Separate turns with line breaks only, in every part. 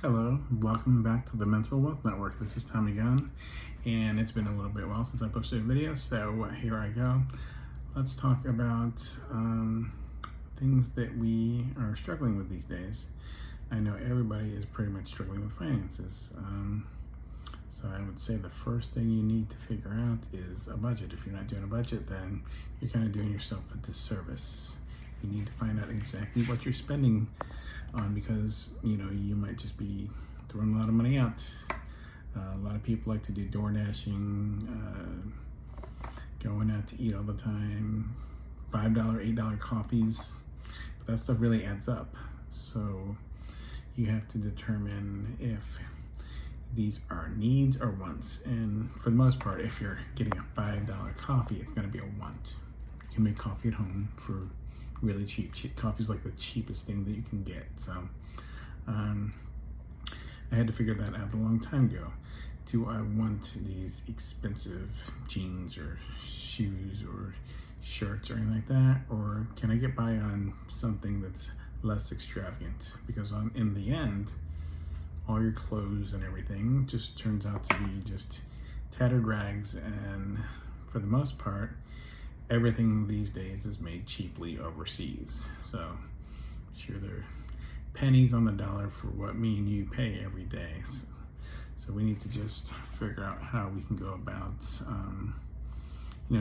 Hello, welcome back to the Mental Wealth Network. This is Tommy Gunn, and it's been a little bit while since I posted a video, so here I go. Let's talk about things that we are struggling with these days. I know everybody is pretty much struggling with finances. So I would say the first thing you need to figure out is a budget. If you're not doing a budget, then you're kind of doing yourself a disservice. You need to find out exactly what you're spending on, because you might just be throwing a lot of money out. A lot of people like to do door dashing, going out to eat all the time, $5, $8 coffees, but that stuff really adds up. So you have to determine if these are needs or wants. And for the most part, if you're getting a $5 coffee, it's going to be a want. You can make coffee at home for really cheap. Coffee is like the cheapest thing that you can get. So I had to figure that out a long time ago. Do I want these expensive jeans or shoes or shirts or anything like that, or can I get by on something that's less extravagant? Because in the end, all your clothes and everything just turns out to be just tattered rags, and for the most part, everything these days is made cheaply overseas. So sure, they're pennies on the dollar for what me and you pay every day. So we need to just figure out how we can go about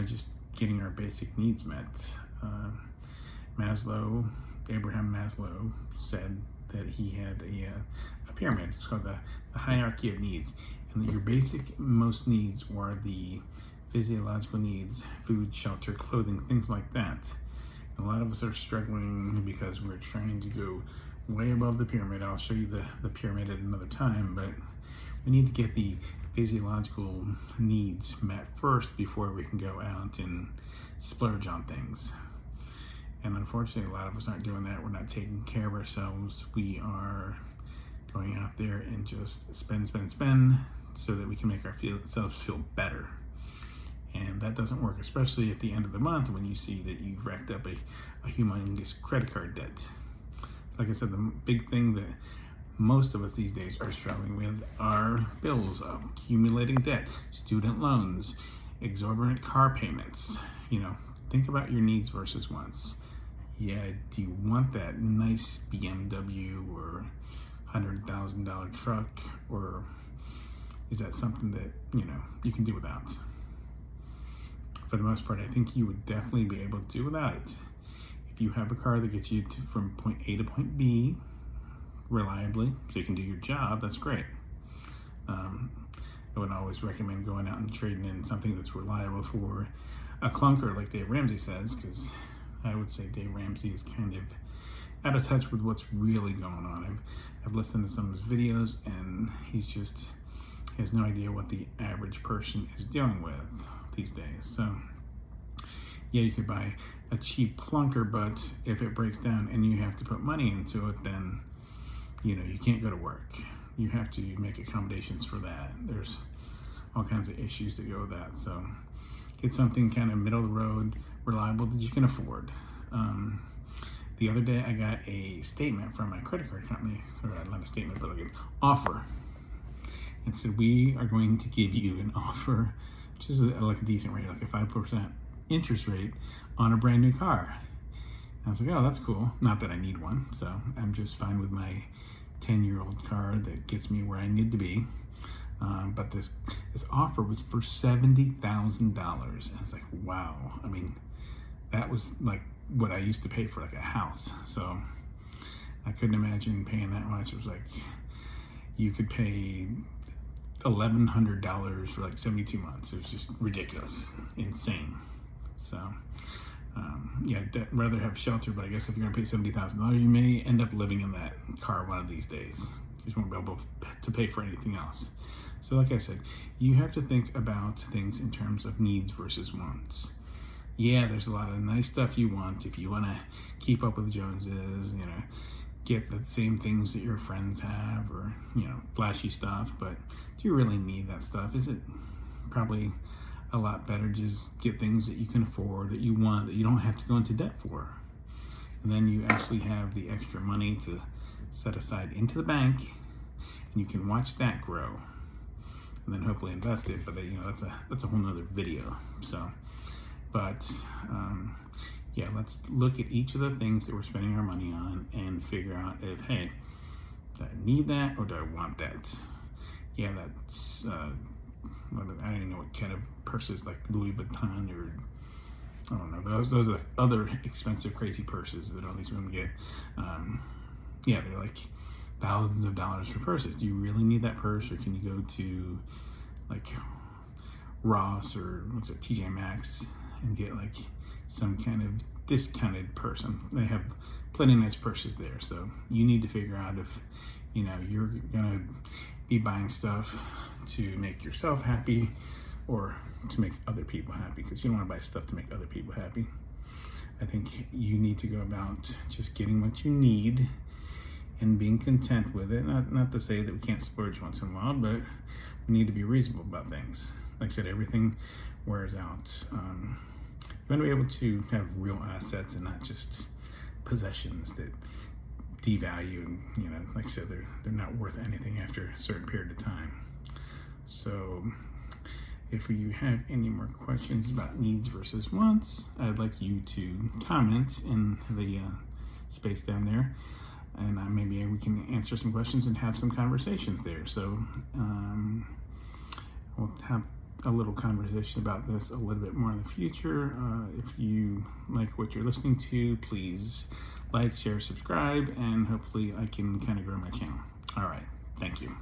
just getting our basic needs met. Abraham Maslow said that he had a pyramid. It's called the hierarchy of needs, and that your basic most needs were the physiological needs: food, shelter, clothing, things like that. A lot of us are struggling because we're trying to go way above the pyramid. I'll show you the pyramid at another time, but we need to get the physiological needs met first before we can go out and splurge on things. And unfortunately, a lot of us aren't doing that. We're not taking care of ourselves. We are going out there and just spend so that we can make ourselves feel better. And that doesn't work, especially at the end of the month when you see that you've racked up a humongous credit card debt. Like I said, the big thing that most of us these days are struggling with are bills, accumulating debt, student loans, exorbitant car payments. Think about your needs versus wants. Yeah, do you want that nice BMW or $100,000 truck, or is that something that you can do without? For the most part, I think you would definitely be able to do without it. If you have a car that gets you from point A to point B reliably, so you can do your job, that's great. I would always recommend going out and trading in something that's reliable for a clunker, like Dave Ramsey says, because I would say Dave Ramsey is kind of out of touch with what's really going on. I've listened to some of his videos, and he has no idea what the average person is dealing with these days. So yeah, you could buy a cheap clunker, but if it breaks down and you have to put money into it, then you can't go to work. You have to make accommodations for that. There's all kinds of issues that go with that. So get something kind of middle of the road, reliable, that you can afford. The other day I got a statement from my credit card company, or not a statement, but like an offer. It said, we are going to give you an offer, which is like a decent rate, like a 5% interest rate on a brand new car. And I was like, oh, that's cool. Not that I need one, so I'm just fine with my 10-year-old car that gets me where I need to be. But this offer was for $70,000. And I was like, wow. I mean, that was like what I used to pay for like a house. So I couldn't imagine paying that much. It was like, you could pay $1,100 for like 72 months. It was just ridiculous, insane. So yeah, I'd rather have shelter, but I guess if you're gonna pay $70,000, you may end up living in that car one of these days. You just won't be able to pay for anything else. So like I said, you have to think about things in terms of needs versus wants. Yeah, there's a lot of nice stuff you want if you want to keep up with the Joneses, get the same things that your friends have, or flashy stuff. But do you really need that stuff? Is it probably a lot better to just get things that you can afford, that you want, that you don't have to go into debt for? And then you actually have the extra money to set aside into the bank and you can watch that grow, and then hopefully invest it. But that's a whole nother video. So, but yeah, let's look at each of the things that we're spending our money on and figure out if, hey, do I need that or do I want that? Yeah, that's I don't even know what kind of purses, like Louis Vuitton, or I don't know. Those are other expensive, crazy purses that all these women get. Yeah, they're like thousands of dollars for purses. Do you really need that purse, or can you go to like Ross or what's it, TJ Maxx, and get like some kind of discounted purse? They have plenty of nice purses there. So you need to figure out if you're gonna be buying stuff to make yourself happy or to make other people happy, because you don't want to buy stuff to make other people happy. I think you need to go about just getting what you need and being content with it. Not to say that we can't splurge once in a while, but we need to be reasonable about things. Like I said, everything wears out. You want to be able to have real assets and not just possessions that devalue, and like I said, they're not worth anything after a certain period of time. So if you have any more questions about needs versus wants, I'd like you to comment in the space down there, and maybe we can answer some questions and have some conversations there. So we'll have a little conversation about this a little bit more in the future. If you like what you're listening to, please like, share, subscribe, and hopefully I can kind of grow my channel. All right, thank you.